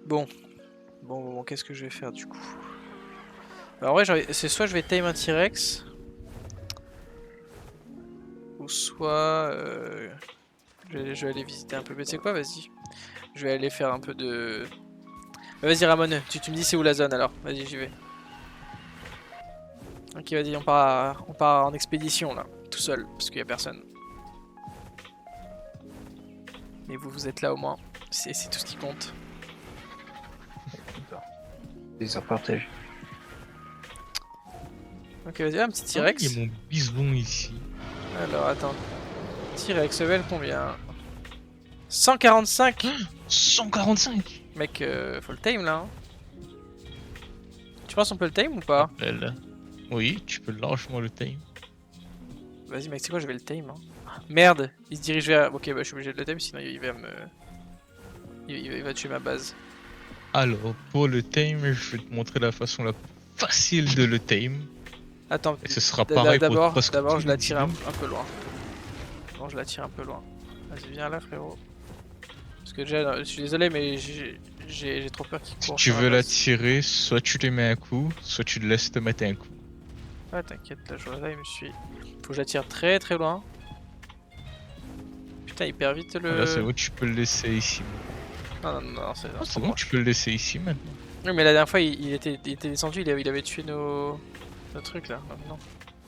Bon. Bon, qu'est-ce que je vais faire du coup? Bah, en vrai, c'est soit je vais tame un T-Rex, ou soit je vais aller visiter un peu. Mais tu sais quoi, vas-y. Je vais aller faire un peu de... Bah, vas-y Ramon, tu me dis c'est où la zone alors. Vas-y, j'y vais. Ok, vas-y, on part en expédition là, tout seul, parce qu'il y a personne. Mais vous êtes là au moins, c'est tout ce qui compte. Plaisir partagé. Ok, vas-y, un petit Ah, il y a T-Rex. mon bison ici. Alors, attends. T-Rex, level combien? 145. 145. Mec, faut le tame là. Hein. Tu penses on peut le tame ou pas? Belle. Oui, tu peux largement le time. Vas-y mec, c'est quoi, je vais le tame. Hein. Merde, il se dirige vers... Ok, bah je suis obligé de le tame, sinon il va me... Il va tuer ma base. Alors, pour le tame, je vais te montrer la façon la plus facile de le tame. Attends, Et ce sera pareil pour presque d'abord tous je les la tire un binômes. peu loin. Bon, je la tire un peu loin. Vas-y, viens là frérot. Parce que déjà, je suis désolé, mais j'ai trop peur qu'il Si court tu sur ma veux la base. tirer, soit tu te mets un coup, soit tu te laisses te mettre un coup. Ouais, t'inquiète, là, là, il me suit. Faut que je la tire très très loin. Putain, hyper vite Voilà, c'est le... bon, tu peux le laisser ici. Non, c'est Ah, trop c'est bon, tu proche. peux le laisser ici maintenant. Oui, mais la dernière fois, il était descendu, il avait tué nos trucs là. Non.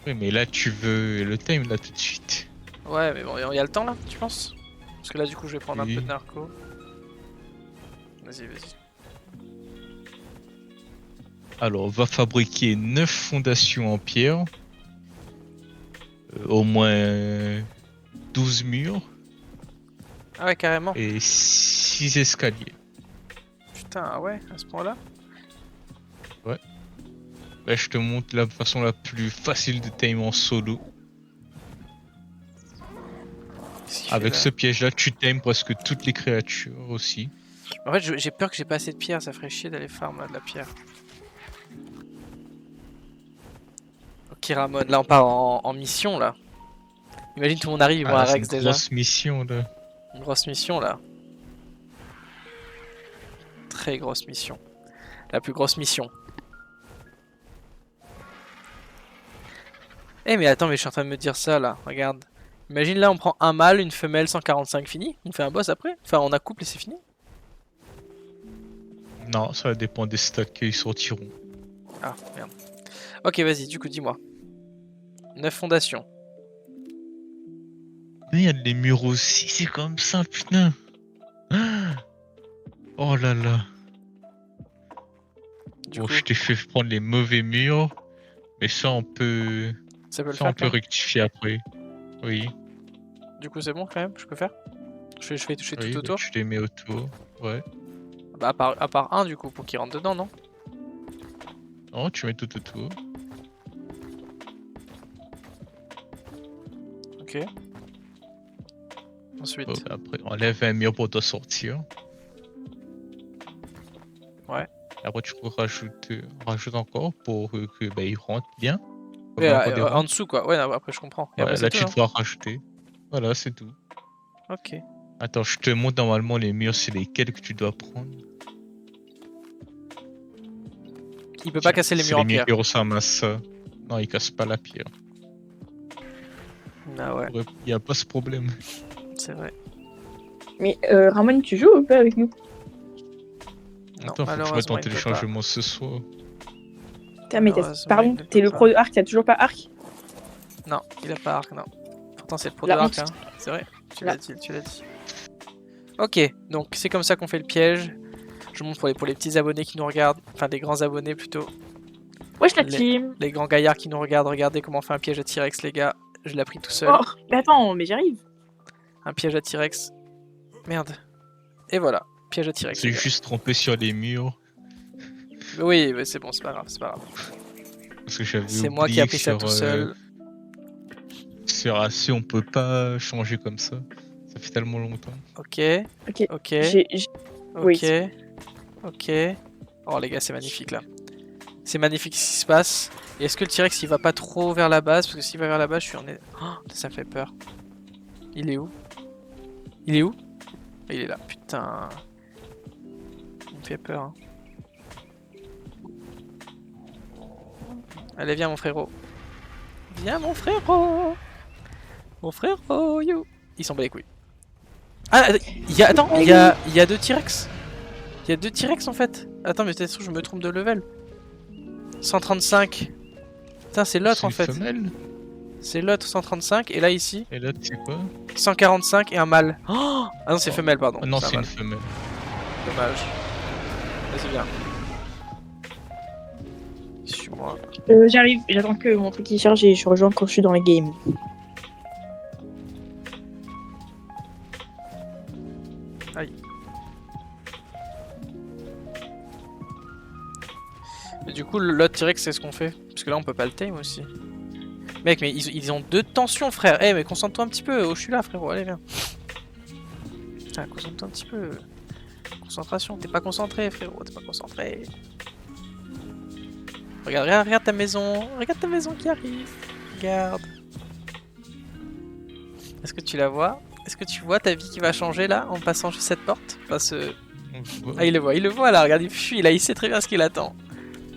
Oui, mais là, tu veux le time là tout de suite. Ouais, mais bon, il y a le temps là, tu penses? Parce que là, du coup, je vais prendre un peu de Oui. narco. Vas-y. Alors, on va fabriquer 9 fondations en pierre, au moins 12 murs Ah ouais, carrément. et 6 escaliers. Putain, ah ouais, à ce point-là? Ouais. Là, je te montre la façon la plus facile de time en solo. Qu'est-ce qu'il fait Avec là? ce piège-là, tu times presque toutes les créatures aussi. En fait, j'ai peur que j'ai pas assez de pierre, ça ferait chier d'aller farm de la pierre. Ok, Ramon, là on part en mission là. Imagine tout le monde arrive, ils Ah vont à là, c'est une Rex déjà. grosse mission là. Une grosse mission là. Très grosse mission. La plus grosse mission. Eh mais attends, mais je suis en train de me dire ça là, regarde. Imagine là on prend un mâle, une femelle, 145, fini. On fait un boss après. Enfin on accouple et c'est fini. Non, ça dépend des stacks qu'ils sortiront. Ah merde. Ok vas-y, du coup dis-moi. 9 fondations. Mais il y a des murs aussi, c'est comme ça, putain. Ah, oh là là. Du Bon, coup, je t'ai fait prendre les mauvais murs, mais ça peut le ça on faire peut quand même. rectifier après. Oui, Du coup c'est bon quand même, je peux faire. Je fais tout oui, bah, autour. tu les mets autour. Ouais. Bah à part un du coup pour qu'il rentre dedans, non? Non, tu mets tout autour. Ok. Bon, Ensuite. bah, après, enlève un mur pour te sortir. Ouais. Après, tu peux rajoute encore pour que bah, il rentre bien. Comme Et, encore des en rangs. dessous quoi. Ouais, non, après je comprends. Et après Ouais, c'est là, tout, tu non? devras rajouter. Voilà, c'est tout. Ok. Attends, je te montre normalement les murs, c'est lesquels que tu dois prendre. Il peut pas Tiens, casser les c'est murs en les murs pierre. qui ressemblent à ça. Non, ils cassent pas la pierre. Ah ouais, Il y a pas ce problème. c'est vrai. Mais Ramon, tu joues ou pas avec nous? Non, Attends, faut que je mette malheureusement en il ne peut pas. téléchargement ce soir. Putain, mais Malheureusement il pardon, ne peut t'es le pas. pro de Arc, t'as toujours pas Arc? Non, il a pas arc, non. Pourtant c'est le pro de La arc, honte. hein. C'est vrai, Là. tu l'as dit. Ok, donc c'est comme ça qu'on fait le piège. Je montre pour les petits abonnés qui nous regardent. Enfin les grands abonnés plutôt. Wesh la Les, team. les grands gaillards qui nous regardent. Regardez comment on fait un piège à T-Rex les gars. Je l'ai appris tout seul. Oh, mais attends, mais j'arrive. Un piège à T-Rex. Merde. Et voilà, piège à T-Rex C'est les gars. juste trompé sur les murs. Oui, mais c'est bon, c'est pas grave, c'est pas grave. Parce que j'avais C'est moi qui ai oublié que appris ça tout seul. sur AC, on peut pas changer comme ça. Ça fait tellement longtemps. Ok, Ok. ok, Oui. ok, ok. Oh les gars, c'est magnifique là. C'est magnifique ce qui se passe. Et est-ce que le T-Rex il va pas trop vers la base? Parce que s'il va vers la base, je suis en... Oh, ça me fait peur. Il est où? Il est où? Il est là, putain. Il me fait peur. Hein. Allez, viens mon frérot. Viens mon frérot. Mon frérot, yo. Il s'en bat les couilles. Ah, attends, il y a deux T-Rex. Il y a deux T-Rex en fait. Attends, mais peut-être que je me trompe de level. 135. Putain, c'est l'autre en fait. Femelle. C'est l'autre 135 et là ici Et là, c'est quoi? 145 et un mâle. Oh ah non, c'est femelle, pardon. Ah non, un c'est une mâle. femelle. Dommage. Vas-y, viens. Suis-moi. J'arrive, j'attends que mon truc il charge et je rejoins quand je suis dans le game. Aïe. Et du coup, l'autre T-Rex, c'est ce qu'on fait. Parce que là, on peut pas le tame aussi. Mec, mais ils ont deux tensions, frère. Eh, mais concentre-toi un petit peu. Oh, je suis là, frérot. Allez, viens. Putain, concentre-toi un petit peu. Concentration. T'es pas concentré, frérot. T'es pas concentré. Regarde ta maison. Regarde ta maison qui arrive. Regarde. Est-ce que tu la vois? Est-ce que tu vois ta vie qui va changer là en passant juste cette porte? Enfin, Ah, il le voit là. Regarde, il fuit. Là, il sait très bien ce qu'il attend.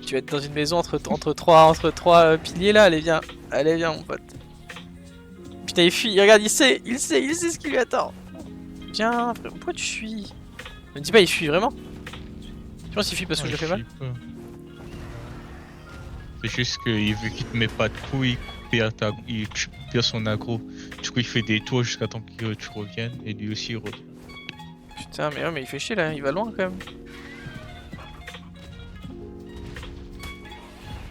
Tu vas être dans une maison entre trois piliers là. Allez, viens. Allez, viens, mon pote. Putain, il fuit. Regarde, il sait ce qui lui attend. Viens, frère. Pourquoi tu fuis? Ne me dis pas, il fuit vraiment. Je pense qu'il fuit parce que je le fais mal. C'est juste qu'il veut qu'il te met pas de coups, il perd son aggro. Du coup, il fait des tours jusqu'à temps que tu reviennes et lui aussi il revient. Putain, mais ouais, mais il fait chier là. Il va loin quand même.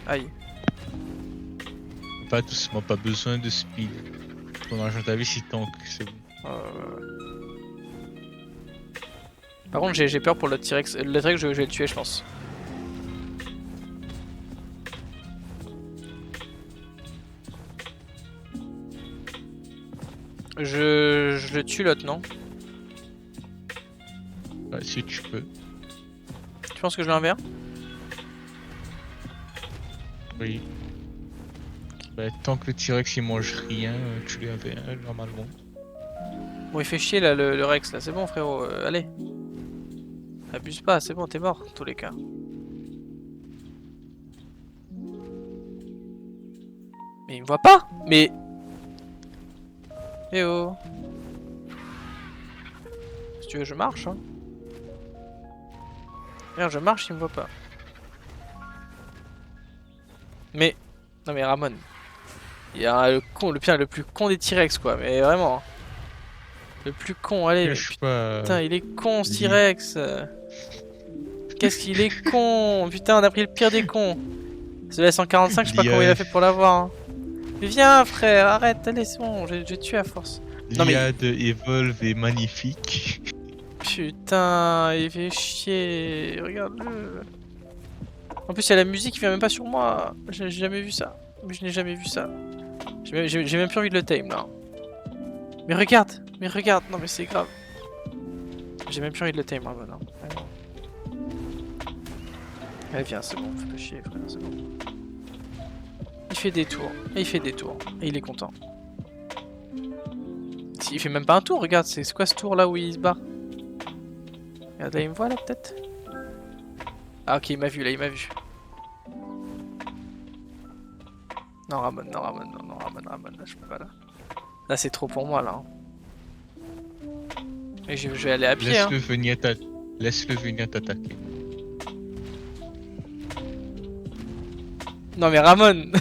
Aïe. Pas doucement, pas besoin de speed. Ton argent ta vie si tank, c'est bon. Par contre, j'ai peur pour le T-Rex. Le T-Rex, je vais le tuer, je pense. Je le tue l'autre, non? Bah, si tu peux. Tu penses que je l'enverrai? Oui. Bah, tant que le T-Rex il mange rien, tu lui avais normalement. Bon, il fait chier là le Rex là, c'est bon frérot, allez. Abuse pas, c'est bon, t'es mort, en tous les cas. Mais il me voit pas. Mais... Eh oh. Si tu veux, je marche, hein. Regarde, je marche, il me voit pas. Mais... Non mais Ramon. Il y a le con, le pire, le plus con des T-Rex quoi, mais vraiment. Hein. Le plus con, allez. Je sais pas. Putain, il est con ce T-Rex. Qu'est-ce qu'il est con. Putain, on a pris le pire des cons. Celui-là 145, je sais pas comment il a fait pour l'avoir. Hein. Mais viens frère, arrête, allez c'est bon, j'ai tué à force. Non, mais... L'IA de Evolve est magnifique. Putain, il fait chier, regarde-le. En plus il y a la musique qui vient même pas sur moi. J'ai jamais vu ça. Je n'ai jamais vu ça. J'ai même plus envie de le tame là. Mais regarde, non mais c'est grave. J'ai même plus envie de le tame, Ramon. Allez viens, c'est bon, fais pas chier frère, c'est bon. Il fait des tours, et il fait des tours, et il est content. Il fait même pas un tour, regarde, c'est quoi ce tour là où il se barre? Regarde là, il me voit là peut-être? Ah ok, il m'a vu là, il m'a vu. Non Ramon, Ramon, là je peux pas là. Là c'est trop pour moi là. Et je vais aller à pied. Laisse-le venir t'attaquer. Non mais Ramon.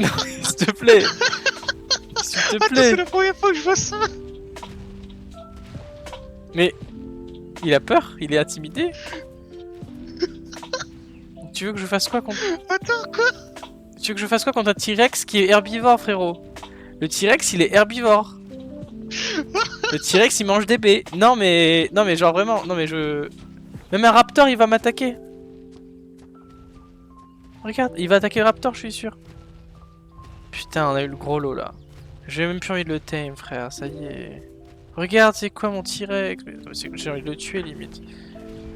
Non, s'il te plaît. S'il te Attends, plaît. c'est la première fois que je vois ça. Mais il a peur, il est intimidé. Tu veux que je fasse quoi contre... Attends, quoi? Tu veux que je fasse quoi contre un T-Rex qui est herbivore, frérot? Le T-Rex, il est herbivore. Le T-Rex, il mange des baies. Non mais genre vraiment, non mais je... Même un raptor, il va m'attaquer. Regarde, il va attaquer le raptor, je suis sûr. Putain, on a eu le gros lot là. J'ai même plus envie de le tame, frère, ça y est. Regarde, c'est quoi mon T-Rex? J'ai envie de le tuer limite.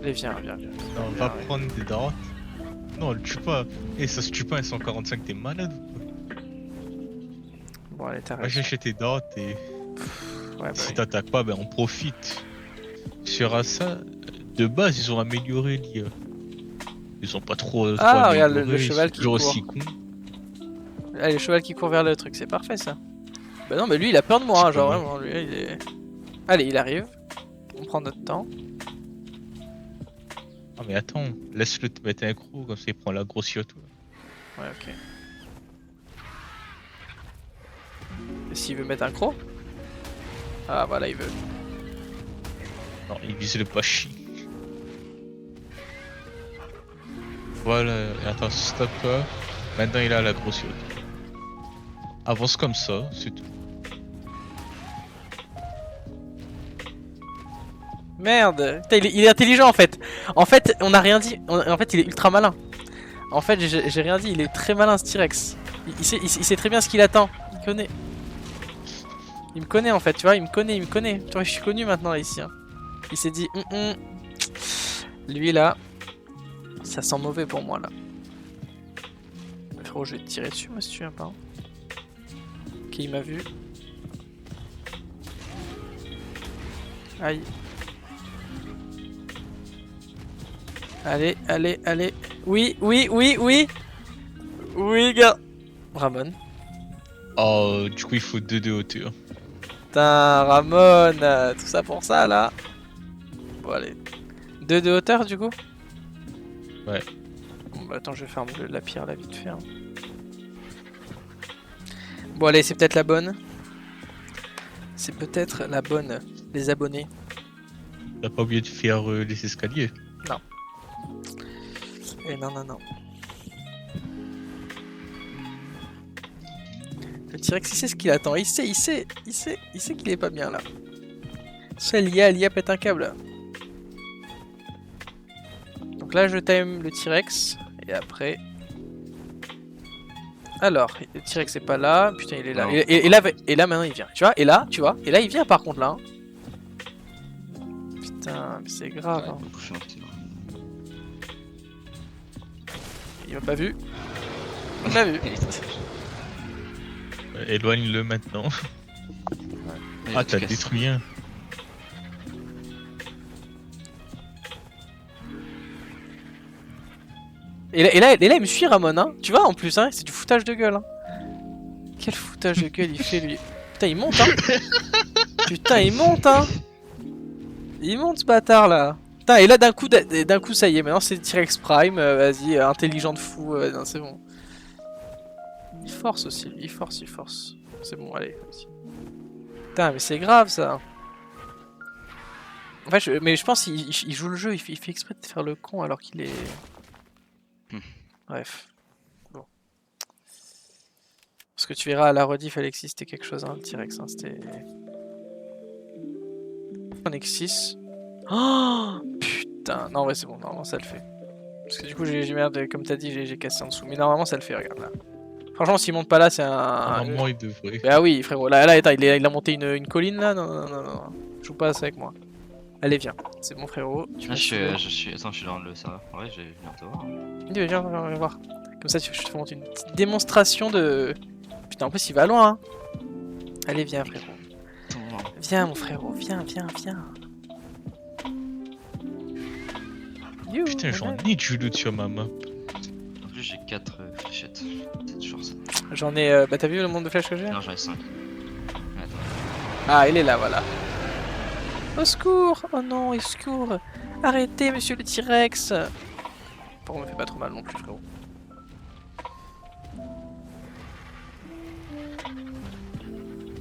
Allez, viens. Non, va prendre des darottes. Non, on le tue pas. Et ça se tue pas, un 145, t'es malade ou quoi? Bon, allez, t'arrêtes. Va chercher tes darottes et... Ouais, bah si oui. t'attaques pas, ben on profite. sur Assa, de base, ils ont amélioré l'IA. Ils ont pas trop. Ah, trop regarde, le amélioré, cheval ils sont qui toujours court. aussi con. Allez, le cheval qui court vers le truc, c'est parfait ça. Bah non, mais lui il a peur de moi, C'est hein, genre pas vraiment, lui il est... Allez, il arrive. On prend notre temps. Ah, mais attends, laisse-le te mettre un gros, comme ça il prend la grosse yacht. Ouais, ok. Et s'il veut mettre un croc? Ah, voilà, il veut. Non, il vise le pachi. Voilà, attends, stop pas. Maintenant il a la grosse yacht. Avance comme ça, c'est tout. Merde! Putain, il est intelligent en fait! En fait, on a rien dit. En fait, il est ultra malin. En fait, j'ai rien dit, il est très malin ce T-Rex. Il sait très bien ce qu'il attend. Il connaît. Il me connaît en fait, tu vois, il me connaît. Tu vois, je suis connu maintenant ici. Hein. Il s'est dit, lui là, ça sent mauvais pour moi là. Frérot, je vais te tirer dessus, moi, si tu viens pas. Hein. Ok, il m'a vu. Aïe. Allez, allez, allez. Oui, oui, oui, oui. Oui, gars. Ramon. Oh, du coup il faut 2 de hauteur. Putain, Ramon. Tout ça pour ça, là. Bon, allez. 2 de hauteur, du coup? Ouais. Bon, bah attends, je vais faire la pierre, là, vite fait. Hein. Bon, allez, c'est peut-être la bonne. C'est peut-être la bonne, les abonnés. T'as pas oublié de faire les escaliers. Eh non, non, non. Le T-Rex, il sait ce qu'il attend. Il sait qu'il est pas bien là. Ça, l'IA pète un câble. Là. Donc là, je time le T-Rex. Et après. Alors, le T-Rex est pas là. Putain, il est là. Non. Et là, maintenant, il vient. Tu vois? Et là, tu vois? Et là, il vient par contre là. Hein. Putain, mais c'est grave. Hein. Il m'a pas vu. Il m'a vu. Éloigne-le maintenant. Ah, t'as détruit un. Et là, il me suit Ramon, hein. Tu vois, en plus, hein, c'est du foutage de gueule. Hein. Quel foutage de gueule il fait, lui. Putain, il monte, hein. Putain, il monte, hein. Il monte, ce bâtard, là. Putain, et là, d'un coup, ça y est. Maintenant, c'est T-Rex Prime. Vas-y, intelligent de fou. Non, c'est bon. Il force aussi, lui. Il force. C'est bon, allez. Putain, mais c'est grave, ça. En fait, mais je pense qu'il joue le jeu. Il fait exprès de faire le con alors qu'il est... Bref. Bon. Parce que tu verras à la rediff, Alexis, c'était quelque chose, hein, le T-Rex. Hein, c'était... Nexus. Oh putain. Non, ouais, c'est bon. Normalement, ça le fait. Parce que du coup, j'ai merde, comme t'as dit, j'ai cassé en dessous. Mais normalement, ça le fait, regarde là. Franchement, s'il monte pas là, c'est un. Normalement, il devrait. Bah oui, frérot. Là, attends, il a monté une colline là. Non. Joue pas ça avec moi. Allez, viens. C'est bon, frérot. Attends, je suis dans le serveur. Ouais, je vais venir te voir. Viens voir. Comme ça, je te montre une petite démonstration de. Putain, en plus, il va loin. Hein. Allez, viens, frérot. Viens, mon frérot. Viens. You, Putain, j'en ai du loot sur ma map. En plus, j'ai 4 fléchettes. C'est toujours ça. J'en ai. Bah, t'as vu le nombre de flèches que j'ai? Non, j'en ai 5. Ah, il est là, voilà. Au secours! Oh non, au secours! Arrêtez, monsieur le T-Rex! Bon, on me fait pas trop mal non plus, frérot.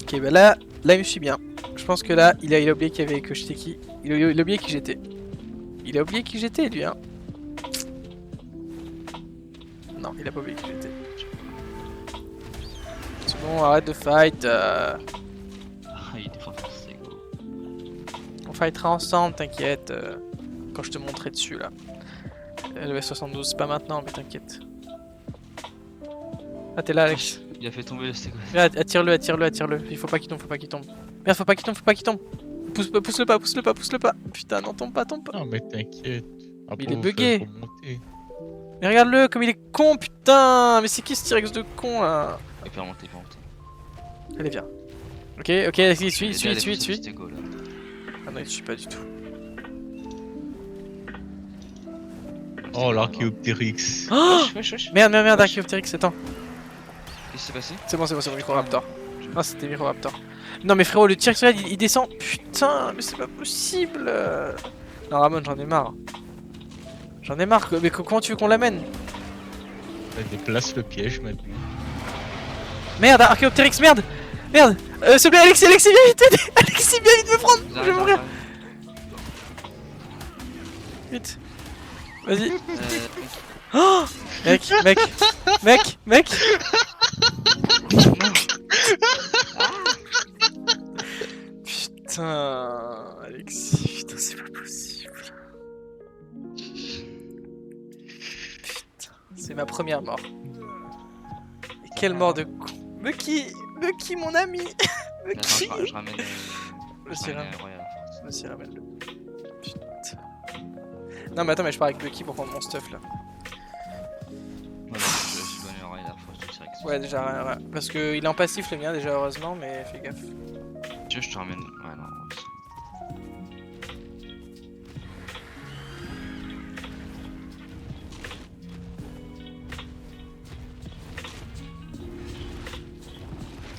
Ok, bah là, il me suit bien. Je pense que là, il a oublié qu'il y avait que j'étais qui. Il a oublié qui j'étais. Il a oublié qui j'étais, lui, hein. Non, il a pas oublié qui j'étais. C'est bon, arrête de fight. Il défend c'est go. On fightera ensemble, t'inquiète. Quand je te montrerai dessus, là. Le V72, c'est pas maintenant, mais t'inquiète. Ah, t'es là, Alex. Il a fait tomber le steak. Attire-le. Il faut pas qu'il tombe. Merde, faut pas qu'il tombe. Pousse-le pas. Putain, non, tombe pas. Non, mais t'inquiète. Mais il est bugué. Mais regarde-le, comme il est con, putain. Mais c'est qui ce T-Rex de con, là? Il peut remonter. Allez, viens. Ok, il suit. Ah non, il suit pas du tout. Oh, l'Archéoptérix. Oh Wesh, wesh. merde, Archéoptérix, attends. Qu'est-ce qui s'est passé? C'est bon, Microraptor. Ah, c'était Microraptor. Non, mais frérot, le T-Rex, regarde, il descend. Putain, mais c'est pas possible. Non, Ramon, j'en ai marre. Mais comment tu veux qu'on l'amène? Déplace le piège maintenant. Merde, Archéoptérix, merde. S'il te plaît, Alexis, viens vite. Alexis, viens vite me prendre. Je vais mourir. Vite. Vas-y. Oh mec. Putain, Alexis, putain, c'est pas possible. Putain, c'est ma première mort. Et quelle mort de con. Bucky, mon ami. Bucky. Attends, je ramène. Vas-y, ramène Royal. ramène-le. Putain. Non, mais attends, mais je pars avec Bucky pour prendre mon stuff là. Ouais, je suis donné Royal, faut que je te Ouais, déjà, ouais. Parce qu'il est en passif le mien, déjà, heureusement, mais fais gaffe. Tu veux, je te ramène. Ouais, non. Ouais.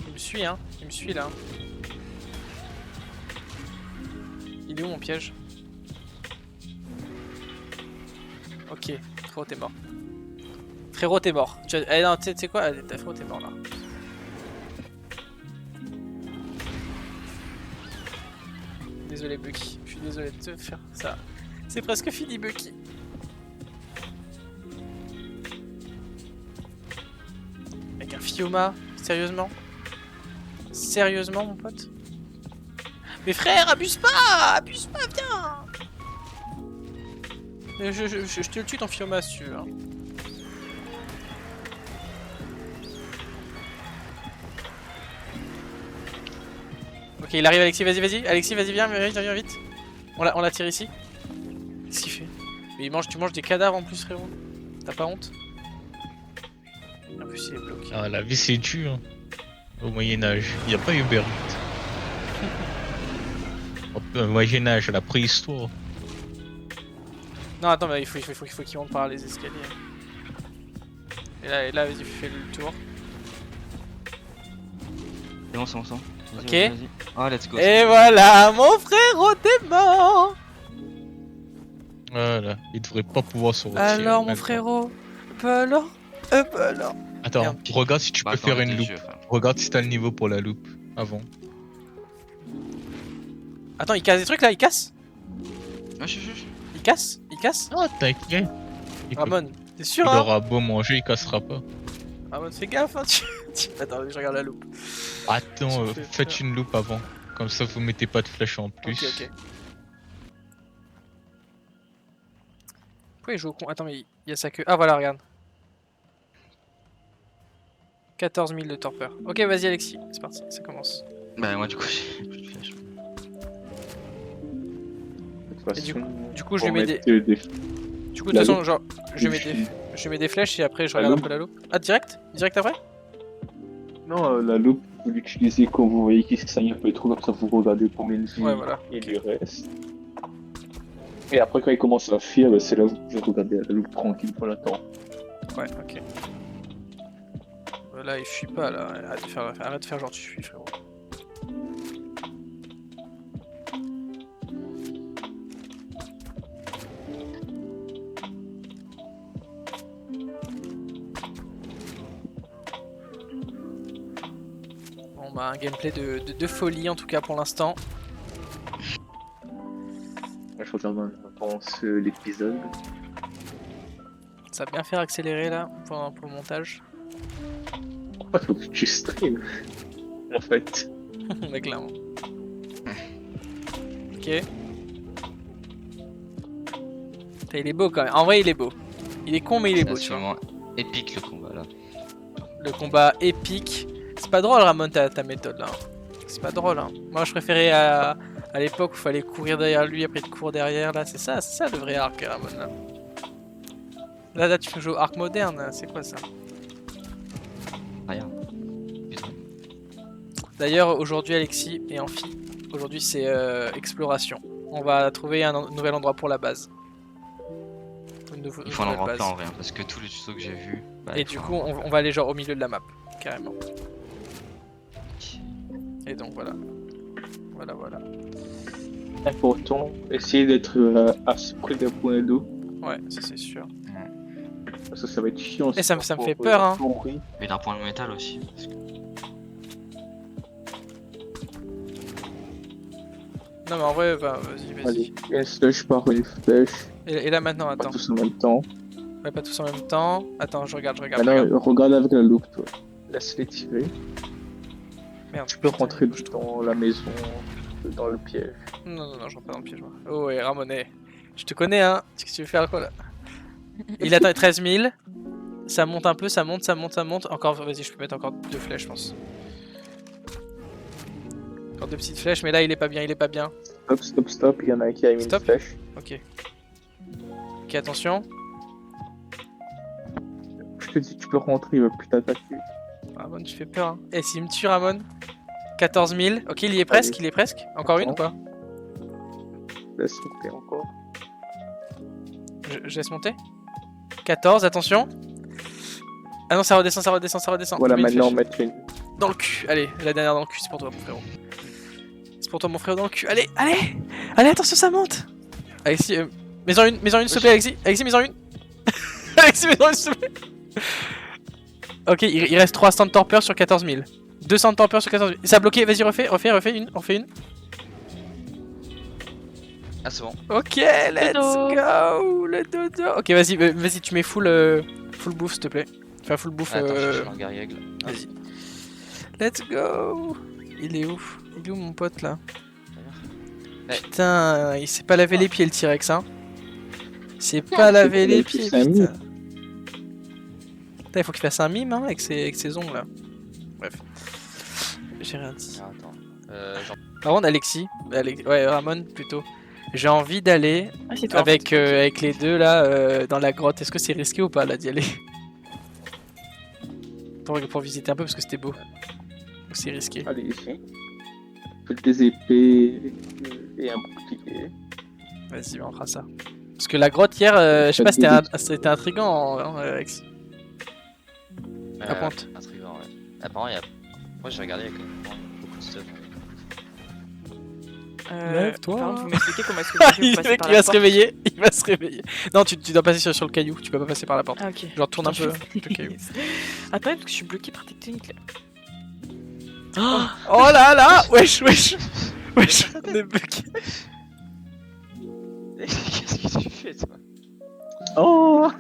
Il me suit là. Il est où mon piège? Ok, frérot, t'es mort. Non, tu sais quoi? Frérot, t'es mort là. Désolé, Bucky. Je suis désolé de te faire ça. C'est presque fini, Bucky. Avec un Fioma? Sérieusement? Sérieusement, mon pote? Mais frère, abuse pas, viens. Je te le tue ton Fioma si tu veux. Hein. Ok, il arrive, Alexis, vas-y. Alexis, vas-y, viens vite. On la tire ici. Qu'est-ce qu'il fait? Mais tu manges des cadavres en plus, frérot. T'as pas honte? En plus, il est bloqué. Ah, la vie c'est dur. Au Moyen-Âge, il n'y a pas Uber Eats. Au Moyen-Âge, la préhistoire. Non, attends, mais il faut qu'il monte par les escaliers. Et là, vas-y, fais le tour. C'est bon. Ok. Vas-y. Ah, let's go. Et voilà, mon frérot, t'es mort. Voilà, il devrait pas pouvoir se retirer. Alors, mon maintenant. frérot, alors. Attends, Merde. regarde si tu Bah, peux attends, faire arrête une les loupe. jeux, enfin. Regarde si t'as le niveau pour la loupe avant. Attends, il casse des trucs là, il casse? Ah, chut. Il casse? Ah, t'inquiète. Ramon, t'es sûr Il hein? aura beau manger, il cassera pas. Ramon, fais gaffe, hein, Attends, je regarde la loupe. Attends, Tu fais faites peur. une loupe avant. Comme ça, vous mettez pas de flèche en plus. Ok. Pourquoi il joue au con? Attends, mais il y a sa queue. Ah, voilà, regarde. 14 000 de torpeur. Ok, vas-y, Alexis, c'est parti, ça commence. Bah, moi, du coup, j'ai plus de flèche. Et du coup, je lui mets des. Du coup, de toute façon, genre, je mets des flèches et après je regarde un peu la loupe. Ah, direct après? Non, la loupe, vous l'utilisez quand vous voyez qu'il saigne un peu trop, comme ça vous regardez combien de vie Ouais, voilà. il lui reste. Et après, quand il commence à fuir, bah, c'est là où vous pouvez regarder la loupe tranquille pour l'instant. Ouais, ok. Là, il fuit pas, là. Arrête de faire genre tu fuis, frérot. Bon, bah, un gameplay de folie, en tout cas, pour l'instant. Je regarde en avance l'épisode. Ça va bien faire accélérer, là, pour le montage. Pourquoi faut que tu stream en fait? Mais clairement. Ok. Putain, il est beau quand même. En vrai, il est beau. Il est con, mais il est beau, C'est tu vois. vraiment épique le combat là. Le combat épique. C'est pas drôle, Ramon, ta méthode là. C'est pas drôle. Hein. Moi, je préférais à l'époque où il fallait courir derrière lui, après il te court derrière. Là, c'est ça le vrai arc, Ramon. Là, tu joues au arc moderne. C'est quoi ça? Rien. Putain. D'ailleurs, aujourd'hui, Alexis et Amphi, aujourd'hui, c'est exploration. On va trouver un nouvel endroit pour la base. Il faut en nouvelle remplir base. en vrai, hein, parce que tous les tutos que j'ai vus. bah, Et il du faut coup, en- on va aller genre au milieu de la map, carrément. Et donc voilà. Voilà. Important, essayer d'être assez près d'un point d'eau. Ouais, ça c'est sûr. Parce que ça va être chiant. Et ça me pour- fait pour peur, hein. plomberie. Et d'un point de métal aussi. Parce que... Non mais en vrai, bah, vas-y. Allez, une slush par une flèche. Et là maintenant, Pas attends. tous en même temps. Ouais, pas tous en même temps. Attends, je regarde. Maintenant, regarde avec la loupe, toi. Laisse-les tirer. Merde. Tu peux putain, rentrer bouge trop. dans la maison, dans le piège. Non, je rentre pas dans le piège, moi. Oh, ouais, Ramonet. Je te connais, hein. Qu'est-ce que tu veux faire, quoi, là? Il atteint 13 000. Ça monte un peu, ça monte. Encore, vas-y, je peux mettre encore 2 flèches, je pense. Encore 2 petites flèches, mais là, il est pas bien. Stop, il y en a un qui a mis une Stop. flèche. Ok. Ok, attention. Je te dis, tu peux rentrer, il va plus t'attaquer. Ramon, tu fais peur, hein. Et s'il me tue, Ramon? 14 000. Ok, il y est presque, Encore une ou pas? Laisse monter encore. Je laisse monter. 14, attention. Ah non, ça redescend. Voilà, Je mets une maintenant, flèche. mettre une. Dans le cul. Allez, la dernière dans le cul, c'est pour toi, mon frérot. C'est pour toi, mon frérot, dans le cul. Allez, attention, ça monte. Alexis, mets-en une, s'il te plaît, Alexis. Alexis, mets-en une. Alexis, mets-en une, s'il te plaît. Ok, il reste 300 de torpeur sur 14 000. 200 de torpeur sur 14 000. Ça a bloqué, vas-y, refais une. Ah, c'est bon. Ok, let's Dodo. go, le dodo. Ok, vas-y, tu mets full bouffe, s'il te plaît. Enfin, full bouffe. Attends, je cherche un guerrier aigle. Vas-y. Let's go. Il est où mon pote là? Ouais. Putain, il s'est pas lavé les pieds le T-Rex, hein. Il s'est pas lavé les pieds, c'est un putain. mime. Putain, il faut qu'il fasse un mime, hein, avec ses ongles là. Bref. J'ai rien dit. Ah, attends. Genre... Par contre, Alexis, ouais, Ramon plutôt. J'ai envie d'aller Ah, c'est toi. avec les deux là dans la grotte. Est-ce que c'est risqué ou pas là d'y aller? Pour visiter un peu parce que c'était beau. Ou c'est risqué? Allez, ici. Faites des épées et un bouclier. Vas-y, on fera ça. Parce que la grotte hier, je sais pas, c'était intriguant, Alexis. La pointe. Intriguant, ouais. Apparemment, il y a... Moi, j'ai regardé, il y a quand même beaucoup de stuff. Lève-toi. Par contre, vous m'expliquez comment est-ce que vous Il passez par va la se porte. réveiller. Il va se réveiller. Non, tu dois passer sur le caillou. Tu peux pas passer par la porte. Ah, ok. Genre, tourne un Attends, peu je- le caillou. Attends, parce que je suis bloqué par tectonique là. Oh là là. Wesh. On est bloqué. Qu'est-ce que tu fais, toi? Oh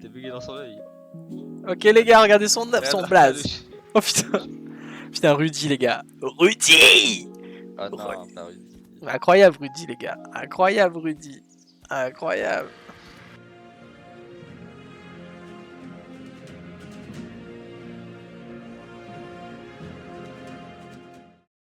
T'es bugué dans son œil. Ok, les gars, regardez son Regarde, blaze. Oh putain. Putain, Rudy, les gars. Rudy. Ah non, pas Rudy. Incroyable, Rudy, les gars. Incroyable, Rudy. Incroyable.